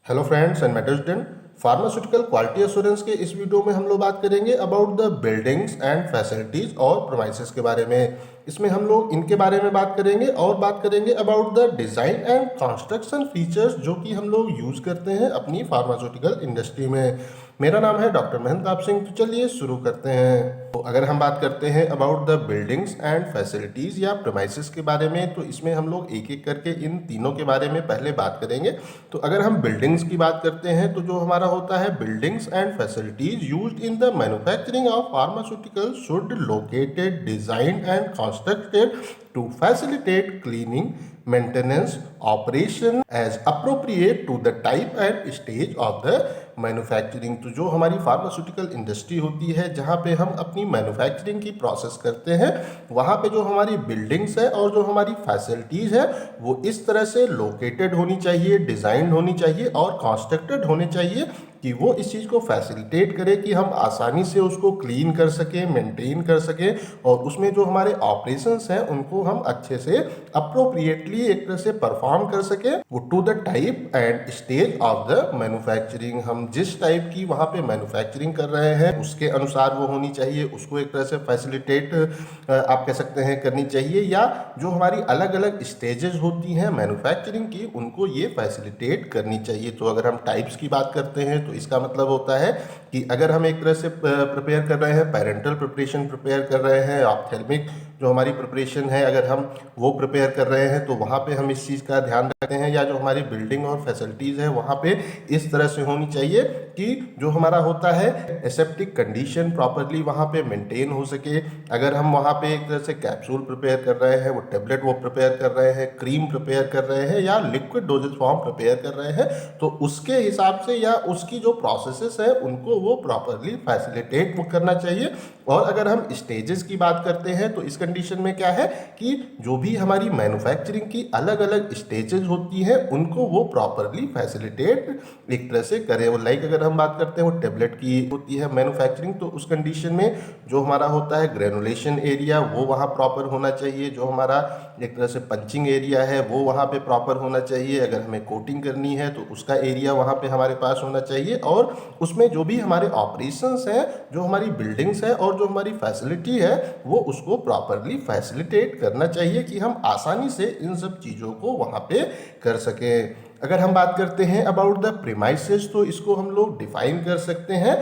Hello friends and medical student, pharmaceutical quality assurance के इस video में हम लोग बात करेंगे about the buildings and facilities और प्रोमाइसेस के बारे में। इसमें हम लोग इनके बारे में बात करेंगे और बात करेंगे about the design and construction features जो कि हम लोग यूज़ करते हैं अपनी फार्मास्यूटिकल इंडस्ट्री में। मेरा नाम है डॉक्टर महंताब सिंह। तो चलिए शुरू करते हैं। तो अगर हम बात करते हैं about the buildings and facilities या प्रीमाइसेस के बारे में, तो इसमें हम लोग एक एक करके इन तीनों के बारे में पहले बात करेंगे। तो अगर हम बिल्डिंग्स की बात करते हैं तो जो हमारा होता है buildings and facilities used in the manufacturing of pharmaceutical should located designed and constructed to facilitate cleaning maintenance operation as appropriate to the type and stage of the manufacturing. तो जो हमारी फार्मास्यूटिकल इंडस्ट्री होती है जहाँ पे हम अपनी manufacturing की प्रोसेस करते हैं, वहाँ पे जो हमारी बिल्डिंग्स है और जो हमारी फैसिलिटीज़ है वो इस तरह से लोकेटेड होनी चाहिए, डिज़ाइंड होनी चाहिए और कंस्ट्रक्टेड होने चाहिए कि वो इस चीज़ को फैसिलिटेट करे कि हम आसानी से उसको क्लीन कर सकें, मेंटेन कर सकें और उसमें जो हमारे ऑपरेशंस हैं उनको हम अच्छे से अप्रोप्रिएटली एक तरह से परफॉर्म कर सकें, वो to the type and stage of the manufacturing. हम जिस टाइप की वहाँ पे मैन्युफैक्चरिंग कर रहे हैं उसके अनुसार वो होनी चाहिए, उसको एक तरह से फैसिलिटेट आप कह सकते हैं करनी चाहिए, या जो हमारी अलग अलग स्टेजेस होती हैं मैन्युफैक्चरिंग की उनको ये फैसिलिटेट करनी चाहिए। तो अगर हम टाइप्स की बात करते हैं तो इसका मतलब होता है कि अगर हम एक तरह से प्रिपेयर कर रहे हैं, पेरेंटल प्रिपरेशन प्रिपेयर कर रहे हैं, ऑप्थेल्मिक जो हमारी प्रिपरेशन है अगर हम वो प्रिपेयर कर रहे हैं तो वहाँ पे हम इस चीज़ का ध्यान रखते हैं, या जो हमारी बिल्डिंग और फैसिलिटीज़ है वहाँ पे इस तरह से होनी चाहिए कि जो हमारा होता है एसेप्टिक कंडीशन प्रॉपरली वहाँ पे मेंटेन हो सके। अगर हम वहाँ पे एक तरह से कैप्सूल प्रिपेयर कर रहे हैं, वो टेबलेट वो प्रिपेयर कर रहे हैं, क्रीम प्रिपेयर कर रहे हैं या लिक्विड डोजेज फॉर्म प्रिपेयर कर रहे हैं, तो उसके हिसाब से या उसकी जो प्रोसेसेस है उनको वो प्रॉपरली फैसिलिटेट वो करना चाहिए। और अगर हम स्टेजेस की बात करते हैं तो इस कंडीशन में क्या है कि जो भी हमारी मैन्युफैक्चरिंग की अलग अलग स्टेजेस होती हैं उनको वो प्रॉपरली फैसिलिटेट एक तरह से करें। वो लाइक अगर हम बात करते हैं वो टेबलेट की होती है मैन्युफैक्चरिंग, तो उस कंडीशन में जो हमारा होता है ग्रेनुलेशन एरिया वो वहाँ प्रॉपर होना चाहिए, जो हमारा एक तरह से पंचिंग एरिया है वो वहाँ पे प्रॉपर होना चाहिए। अगर हमें कोटिंग करनी है तो उसका एरिया वहाँ पे हमारे पास होना चाहिए, और उसमें जो भी हमारे ऑपरेशंस हैं, जो हमारी बिल्डिंग्स है और जो हमारी फैसिलिटी है वो उसको प्रॉपरली फैसिलिटेट करना चाहिए कि हम आसानी से इन सब चीज़ों को वहाँ पे कर सकें। अगर हम बात करते हैं अबाउट द प्रीमाइसेस, तो इसको हम लोग डिफाइन कर सकते हैं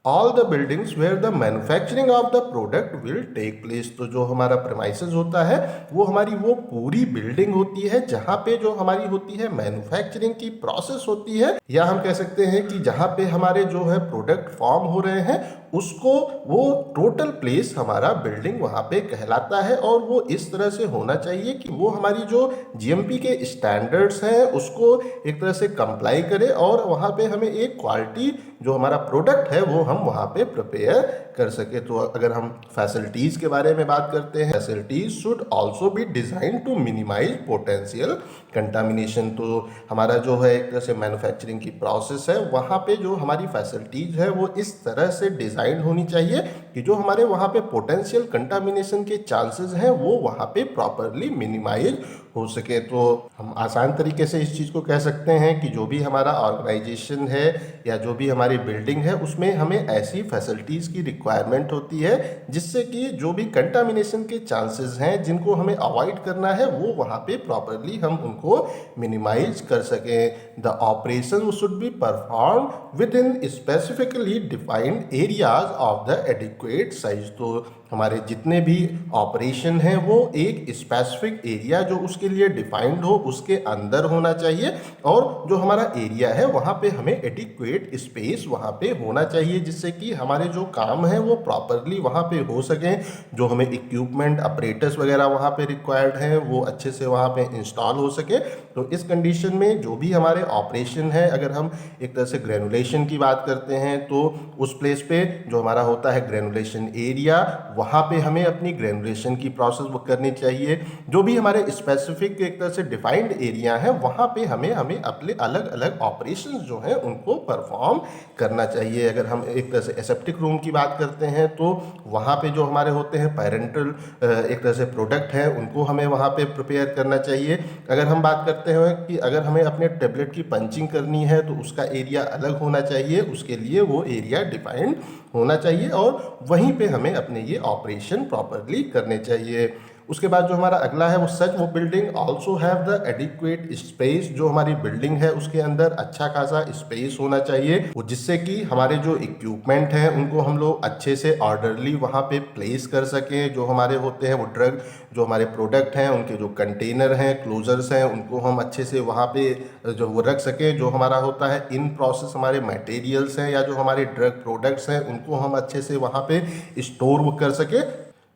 all the buildings where the manufacturing of the product will take place. तो जो हमारा प्रीमाइसेस होता है वो हमारी वो पूरी बिल्डिंग होती है जहाँ पे जो हमारी होती है मैन्युफैक्चरिंग की प्रोसेस होती है, या हम कह सकते हैं कि जहाँ पे हमारे जो है प्रोडक्ट फॉर्म हो रहे हैं उसको वो टोटल प्लेस हमारा बिल्डिंग वहाँ पे कहलाता है। और वो इस तरह से होना चाहिए कि वो हमारी जो जीएमपी के स्टैंडर्ड्स हैं उसको एक तरह से कंप्लाई करे और वहाँ पे हमें एक क्वालिटी जो हमारा प्रोडक्ट है वो हम वहाँ पे प्रिपेयर कर सके। तो अगर हम फैसिलिटीज़ के बारे में बात करते हैं, facilities should also be design to minimise potential contamination. तो हमारा जो है एक तरह से मैन्युफैक्चरिंग की प्रोसेस है वहाँ पे जो हमारी फैसिलिटीज़ है वो इस तरह से डिज़ाइन होनी चाहिए कि जो हमारे वहाँ पे पोटेंशियल कंटामिनेशन के चांसेस हैं वो वहाँ पे प्रॉपरली मिनिमाइज हो सके। तो हम आसान तरीके से इस चीज़ को कह सकते हैं कि जो भी हमारा ऑर्गेनाइजेशन है या जो भी हमारी बिल्डिंग है उसमें हमें ऐसी फैसिलिटीज़ की रिक्वायरमेंट होती है जिससे कि जो भी कंटामिनेशन के चांसेस हैं जिनको हमें अवॉइड करना है वो वहाँ पे प्रॉपरली हम उनको मिनिमाइज कर सकें। The operation should be perform with in specifically defined areas of the adequate size. तो हमारे जितने भी ऑपरेशन हैं वो एक स्पेसिफिक एरिया जो उसके लिए डिफाइंड हो उसके अंदर होना चाहिए, और जो हमारा एरिया है वहाँ पे हमें एडिक्वेट स्पेस वहाँ पे होना चाहिए जिससे कि हमारे जो काम है वो प्रॉपरली वहाँ पे हो सकें। जो हमें इक्विपमेंट अपरेटर्स वगैरह वहाँ पे रिक्वायर्ड हैं वो अच्छे से वहाँ पे इंस्टॉल हो सके। तो इस कंडीशन में जो भी हमारे ऑपरेशन है, अगर हम एक तरह से ग्रेनुलेशन की बात करते हैं तो उस प्लेस पे जो हमारा होता है ग्रेनुलेशन एरिया वहाँ पे हमें अपनी ग्रेनुलेशन की प्रोसेस वो करनी चाहिए। जो भी हमारे स्पेसिफिक स्पेसिफिक एक तरह से डिफाइंड एरिया है, वहाँ पे हमें हमें अपने अलग अलग ऑपरेशंस जो हैं उनको परफॉर्म करना चाहिए। अगर हम एक तरह से एसेप्टिक रूम की बात करते हैं तो वहाँ पे जो हमारे होते हैं पैरेंटल एक तरह से प्रोडक्ट है उनको हमें वहाँ पे प्रिपेयर करना चाहिए। अगर हम बात करते हैं कि अगर हमें अपने टेबलेट की पंचिंग करनी है तो उसका एरिया अलग होना चाहिए, उसके लिए वो एरिया डिफाइंड होना चाहिए और वहीं पे हमें अपने ये ऑपरेशन प्रॉपरली करने चाहिए। उसके बाद जो हमारा अगला है वो building also have the adequate space. जो हमारी बिल्डिंग है उसके अंदर अच्छा खासा स्पेस होना चाहिए, वो जिससे कि हमारे जो इक्विपमेंट हैं उनको हम लोग अच्छे से ऑर्डरली वहाँ पे प्लेस कर सकें। जो हमारे होते हैं वो ड्रग जो हमारे प्रोडक्ट हैं उनके जो कंटेनर हैं, क्लोजर्स हैं, उनको हम अच्छे से वहाँ पे जो वो रख सकें। जो हमारा होता है इन प्रोसेस हमारे मटेरियल्स हैं या जो हमारे ड्रग प्रोडक्ट्स हैं उनको हम अच्छे से वहाँ पे स्टोर कर सकें,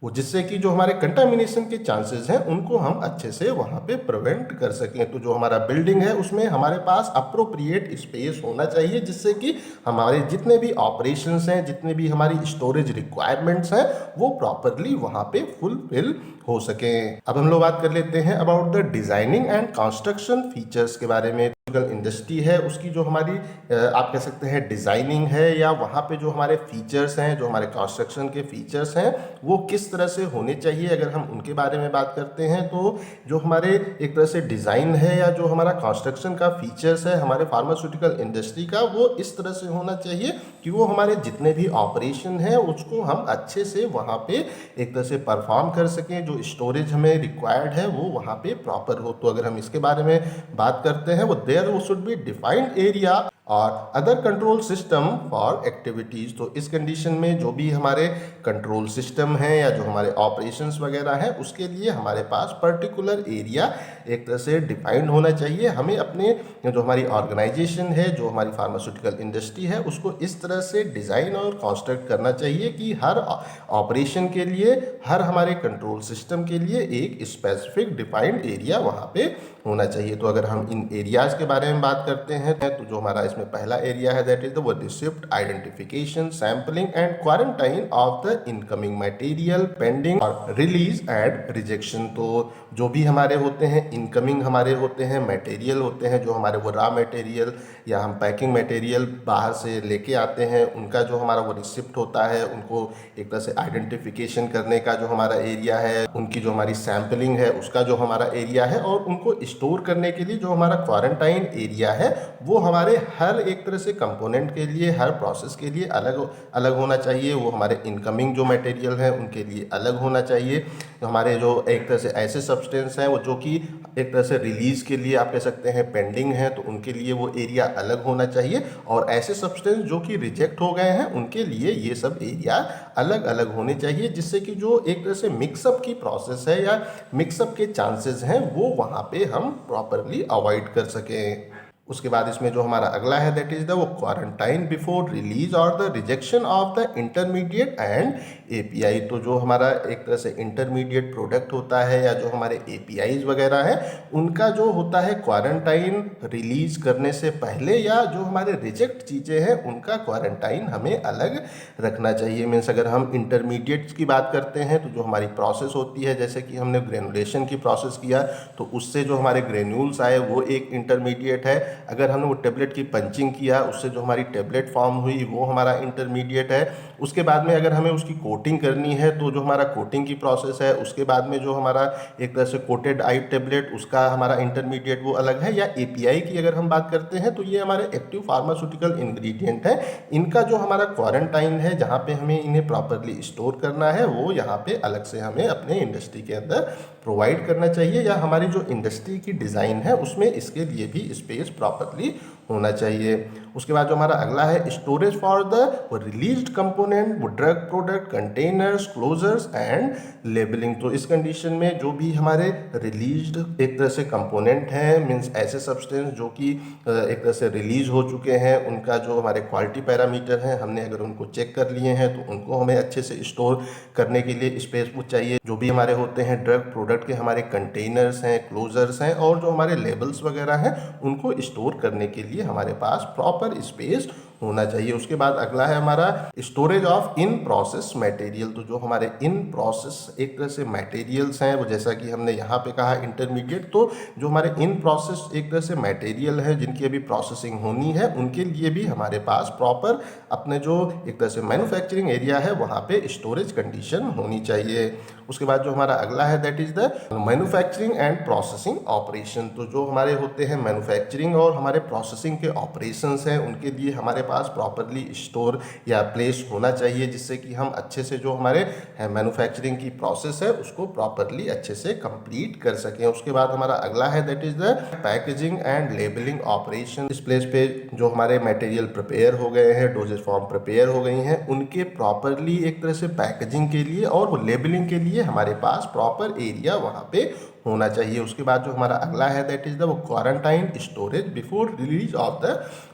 वो जिससे कि जो हमारे कंटामिनेशन के चांसेस हैं उनको हम अच्छे से वहाँ पे प्रिवेंट कर सकें। तो जो हमारा बिल्डिंग है उसमें हमारे पास अप्रोप्रिएट स्पेस होना चाहिए, जिससे कि हमारे जितने भी ऑपरेशंस हैं, जितने भी हमारी स्टोरेज रिक्वायरमेंट्स हैं वो प्रॉपरली वहाँ पे फुलफिल हो सकें। अब हम लोग बात कर लेते हैं about the designing and construction features के बारे में। इंडस्ट्री है उसकी जो हमारी आप कह सकते हैं डिज़ाइनिंग है या वहाँ पे जो हमारे फीचर्स हैं, जो हमारे कंस्ट्रक्शन के फीचर्स हैं वो किस तरह से होने चाहिए। अगर हम उनके बारे में बात करते हैं तो जो हमारे एक तरह से डिज़ाइन है या जो हमारा कंस्ट्रक्शन का फीचर्स है हमारे फार्मास्यूटिकल इंडस्ट्री का, वो इस तरह से होना चाहिए कि वो हमारे जितने भी ऑपरेशन हैं उसको हम अच्छे से वहाँ पे एक तरह से परफॉर्म कर सकें। जो स्टोरेज हमें रिक्वायर्ड है वो वहाँ पे प्रॉपर हो। तो अगर हम इसके बारे में बात करते हैं वो वो शुड बी डिफाइंड एरिया और other control system for activities. तो इस कंडीशन में जो भी हमारे कंट्रोल सिस्टम है या जो हमारे ऑपरेशंस वगैरह हैं उसके लिए हमारे पास पर्टिकुलर एरिया एक तरह से डिफाइंड होना चाहिए। हमें अपने जो हमारी ऑर्गेनाइजेशन है, जो हमारी फार्मास्यूटिकल इंडस्ट्री है, उसको इस तरह से डिज़ाइन और कंस्ट्रक्ट करना चाहिए कि हर ऑपरेशन के लिए, हर हमारे कंट्रोल सिस्टम के लिए एक स्पेसिफिक डिफाइंड एरिया वहाँ पे होना चाहिए। तो अगर हम इन एरियाज़ के बारे में बात करते हैं तो जो हमारा इसमें पहला एरिया है that is the receipt, identification, sampling and quarantine of the incoming material pending और रिलीज एंड रिजेक्शन। तो जो भी हमारे होते हैं इनकमिंग हमारे होते हैं मटेरियल होते हैं, जो हमारे वो रॉ मटेरियल या हम पैकिंग मटेरियल बाहर से लेके आते हैं, उनका जो हमारा वो रिसिप्ट होता है उनको एक तरह से आइडेंटिफिकेशन करने का जो हमारा एरिया है, उनकी जो हमारी सैम्पलिंग है उसका जो हमारा एरिया है, और उनको स्टोर करने के लिए जो हमारा क्वारंटाइन एरिया है वो हमारे हर एक तरह से कंपोनेंट के लिए, हर प्रोसेस के लिए अलग अलग होना चाहिए। वो हमारे इनकमिंग जो मटेरियल है उनके लिए अलग होना चाहिए। तो हमारे जो एक तरह से ऐसे सब्सटेंस हैं वो जो कि एक तरह से रिलीज़ के लिए आप कह सकते हैं पेंडिंग है, तो उनके लिए वो एरिया अलग होना चाहिए। और ऐसे सब्सटेंस जो कि रिजेक्ट हो गए हैं उनके लिए ये सब एरिया अलग अलग होने चाहिए, जिससे कि जो एक तरह से मिक्सअप की प्रोसेस है या मिक्सअप के चांसेस हैं वो वहाँ पे हम प्रॉपरली अवॉइड कर सकें। उसके बाद इसमें जो हमारा अगला है दैट इज द वो क्वारंटाइन बिफोर रिलीज और the rejection of the intermediate and API. तो जो हमारा एक तरह से इंटरमीडिएट प्रोडक्ट होता है या जो हमारे एपीआईज वगैरह हैं उनका जो होता है क्वारंटाइन रिलीज करने से पहले, या जो हमारे रिजेक्ट चीज़ें हैं उनका क्वारंटाइन हमें अलग रखना चाहिए। मीन्स अगर हम इंटरमीडिएट्स की बात करते हैं तो जो हमारी प्रोसेस होती है, जैसे कि हमने ग्रेनुलेशन की प्रोसेस किया तो उससे जो हमारे ग्रेन्यूल्स आए वो एक इंटरमीडिएट है। अगर हमने वो टेबलेट की पंचिंग किया उससे जो हमारी टेबलेट फॉर्म हुई वो हमारा इंटरमीडिएट है। उसके बाद में अगर हमें उसकी कोटिंग करनी है तो जो हमारा कोटिंग की प्रोसेस है, उसके बाद में जो हमारा एक तरह से कोटेड आई टेबलेट उसका हमारा इंटरमीडिएट वो अलग है। या एपीआई की अगर हम बात करते हैं तो ये हमारे एक्टिव फार्मास्यूटिकल इंग्रेडिएंट है, इनका जो हमारा क्वारंटाइन है जहाँ पे हमें इन्हें प्रॉपरली स्टोर करना है वो यहाँ पे अलग से हमें अपने इंडस्ट्री के अंदर प्रोवाइड करना चाहिए, या हमारी जो इंडस्ट्री की डिज़ाइन है उसमें इसके लिए भी स्पेस प्रॉपरली होना चाहिए। उसके बाद जो हमारा अगला है storage for the released component, वो drug product, containers, closures and labeling. तो इस कंडीशन में जो भी हमारे रिलीज्ड एक तरह से कंपोनेंट हैं, मीन्स ऐसे सब्सटेंस जो कि एक तरह से रिलीज हो चुके हैं, उनका जो हमारे क्वालिटी पैरामीटर हैं हमने अगर उनको चेक कर लिए हैं तो उनको हमें अच्छे से स्टोर करने के लिए स्पेस चाहिए। जो भी हमारे होते हैं ड्रग प्रोडक्ट के हमारे कंटेनर्स हैं, क्लोजर्स हैं, और जो हमारे लेबल्स वगैरह हैं उनको स्टोर करने के लिए हमारे पास प्रॉपर स्पेस होना चाहिए। उसके बाद अगला है हमारा storage of in process material. तो जो हमारे इन प्रोसेस एक तरह से मटेरियल्स हैं, वो जैसा कि हमने यहाँ पे कहा इंटरमीडिएट, तो जो हमारे इन प्रोसेस एक तरह से मटेरियल है जिनकी अभी प्रोसेसिंग होनी है, उनके लिए भी हमारे पास प्रॉपर अपने जो एक तरह से मैन्युफैक्चरिंग एरिया है वहाँ पे स्टोरेज कंडीशन होनी चाहिए। उसके बाद जो हमारा अगला है that is the manufacturing and processing operation. तो जो हमारे होते हैं मैन्युफैक्चरिंग और हमारे प्रोसेसिंग के ऑपरेशंस हैं, उनके लिए हमारे पास प्रॉपरली स्टोर या प्लेस होना चाहिए, जिससे कि हम अच्छे से जो हमारे मैन्युफैक्चरिंग की प्रोसेस है उसको प्रॉपरली अच्छे से कंप्लीट कर सकें। उसके बाद हमारा अगला है that is the packaging and labelling operation. इस प्लेस पे जो हमारे मटेरियल प्रिपेयर हो गए हैं, डोजेज फॉर्म प्रिपेयर हो गई हैं, उनके प्रॉपरली एक तरह से पैकेजिंग के लिए और वो लेबलिंग के लिए हमारे पास प्रॉपर एरिया वहाँ पे होना चाहिए। उसके बाद जो हमारा अगला है दैट इज़ द वो quarantine storage before release of the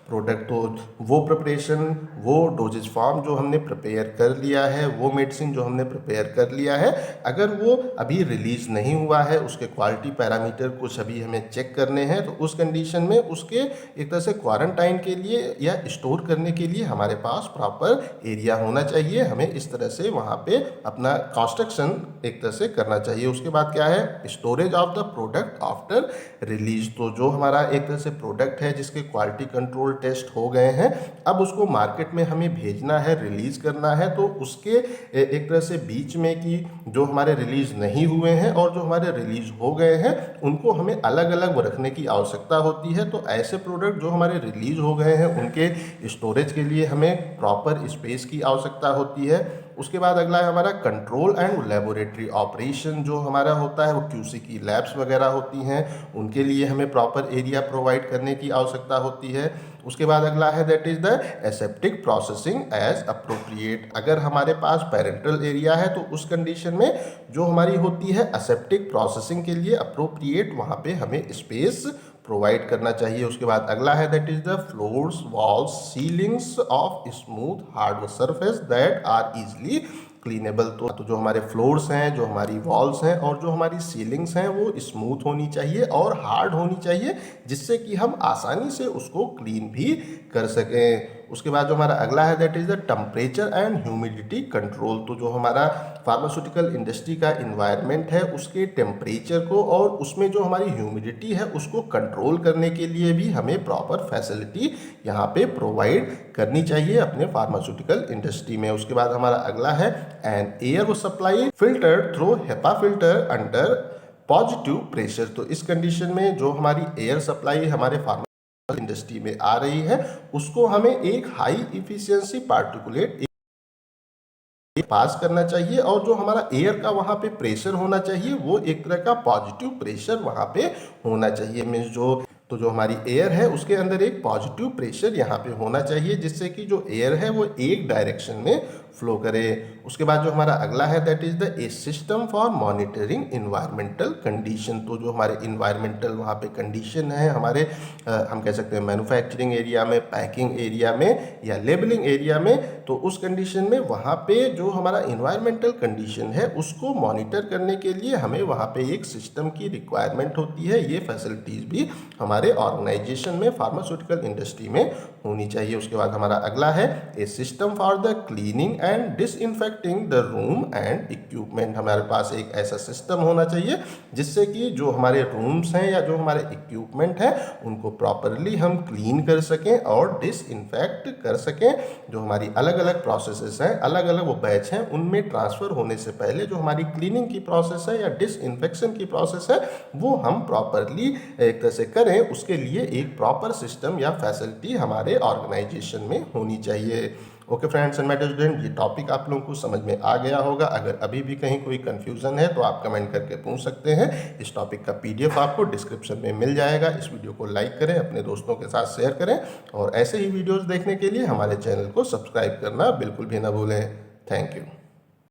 product. तो वो प्रिपरेशन, वो डोजेज फॉर्म जो हमने प्रिपेयर कर लिया है, वो मेडिसिन जो हमने प्रिपेयर कर लिया है, अगर वो अभी रिलीज़ नहीं हुआ है, उसके क्वालिटी पैरामीटर कुछ अभी हमें चेक करने हैं, तो उस कंडीशन में उसके एक तरह से क्वारंटाइन के लिए या स्टोर करने के लिए हमारे पास प्रॉपर एरिया होना चाहिए। हमें इस तरह से वहाँ पे अपना कंस्ट्रक्शन एक तरह से करना चाहिए। उसके बाद क्या है, storage of the product after release. तो जो हमारा एक तरह से प्रोडक्ट है जिसके क्वालिटी कंट्रोल टेस्ट हो गए हैं, अब उसको मार्केट में हमें भेजना है, रिलीज करना है, तो उसके एक तरह से बीच में कि जो हमारे रिलीज नहीं हुए हैं और जो हमारे रिलीज हो गए हैं, उनको हमें अलग अलग रखने की आवश्यकता होती है। तो ऐसे प्रोडक्ट जो हमारे रिलीज हो गए हैं उनके स्टोरेज के लिए हमें प्रॉपर स्पेस की आवश्यकता होती है। उसके बाद अगला है हमारा कंट्रोल एंड लेबोरेटरी ऑपरेशन। जो हमारा होता है वो क्यूसी की लैब्स वगैरह होती हैं, उनके लिए हमें प्रॉपर एरिया प्रोवाइड करने की आवश्यकता होती है। उसके बाद अगला है that is the aseptic processing age appropriate. अगर हमारे पास पेरेंटल एरिया है तो उस कंडीशन में जो हमारी होती है एसेप्टिक प्रोसेसिंग के लिए अप्रोप्रिएट वहाँ पे हमें स्पेस प्रोवाइड करना चाहिए। उसके बाद अगला है that is the floors, walls, ceilings of smooth hard surface that are easily cleanable. तो जो हमारे फ्लोर्स हैं, जो हमारी वॉल्स हैं और जो हमारी सीलिंग्स हैं वो स्मूथ होनी चाहिए और हार्ड होनी चाहिए, जिससे कि हम आसानी से उसको क्लीन भी कर सकें। उसके बाद जो हमारा अगला है that is the temperature and humidity control. तो जो हमारा फार्मास्यूटिकल इंडस्ट्री का इन्वायरमेंट है उसके टेम्परेचर को और उसमें जो हमारी ह्यूमिडिटी है उसको कंट्रोल करने के लिए भी हमें प्रॉपर फैसिलिटी यहाँ पे प्रोवाइड करनी चाहिए अपने फार्मास्यूटिकल इंडस्ट्री में। उसके बाद हमारा अगला है and air supply filter through HEPA filter under positive pressure. तो इस कंडीशन में जो हमारी एयर सप्लाई हमारे फार्मा इंडस्ट्री में आ रही है उसको हमें एक हाई इफिशियंसी पार्टिकुलेट पास करना चाहिए और जो हमारा एयर का वहाँ पे प्रेशर होना चाहिए वो एक तरह का पॉजिटिव प्रेशर वहाँ पे होना चाहिए। मीन्स जो हमारी एयर है उसके अंदर एक पॉजिटिव प्रेशर यहाँ पे होना चाहिए, जिससे कि जो एयर है वो एक डायरेक्शन में फ्लो करे। उसके बाद जो हमारा अगला है that is the A system for monitoring environmental condition. तो जो हमारे इन्वायरमेंटल वहाँ पे कंडीशन है हमारे हम कह सकते हैं मैन्युफैक्चरिंग एरिया में, पैकिंग एरिया में या लेबलिंग एरिया में, तो उस कंडीशन में वहाँ पे जो हमारा इन्वायरमेंटल कंडीशन है उसको मॉनिटर करने के लिए हमें वहाँ पे एक सिस्टम की रिक्वायरमेंट होती है। ये फैसिलिटीज़ भी हमारे ऑर्गेनाइजेशन में, फार्मास्यूटिकल इंडस्ट्री में होनी चाहिए। उसके बाद हमारा अगला है a system for the cleaning and disinfecting the room and equipment. हमारे पास एक ऐसा सिस्टम होना चाहिए जिससे कि जो हमारे रूम्स हैं या जो हमारे इक्विपमेंट हैं उनको प्रॉपरली हम क्लीन कर सकें और डिसइंफेक्ट कर सकें। जो हमारी अलग अलग प्रोसेसेस हैं, अलग अलग वो बैच हैं, उनमें ट्रांसफ़र होने से पहले जो हमारी क्लीनिंग की प्रोसेस है या डिसइंफेक्शन की प्रोसेस है वो हम प्रॉपरली एक तरह से करें, उसके लिए एक प्रॉपर सिस्टम या फैसिलिटी हमारे ऑर्गेनाइजेशन में होनी चाहिए। Okay friends and my student, ये टॉपिक आप लोगों को समझ में आ गया होगा। अगर अभी भी कहीं कोई कन्फ्यूज़न है तो आप कमेंट करके पूछ सकते हैं। इस टॉपिक का PDF आपको डिस्क्रिप्शन में मिल जाएगा। इस वीडियो को लाइक करें, अपने दोस्तों के साथ शेयर करें और ऐसे ही वीडियोज़ देखने के लिए हमारे चैनल को सब्सक्राइब करना बिल्कुल भी ना भूलें। Thank you.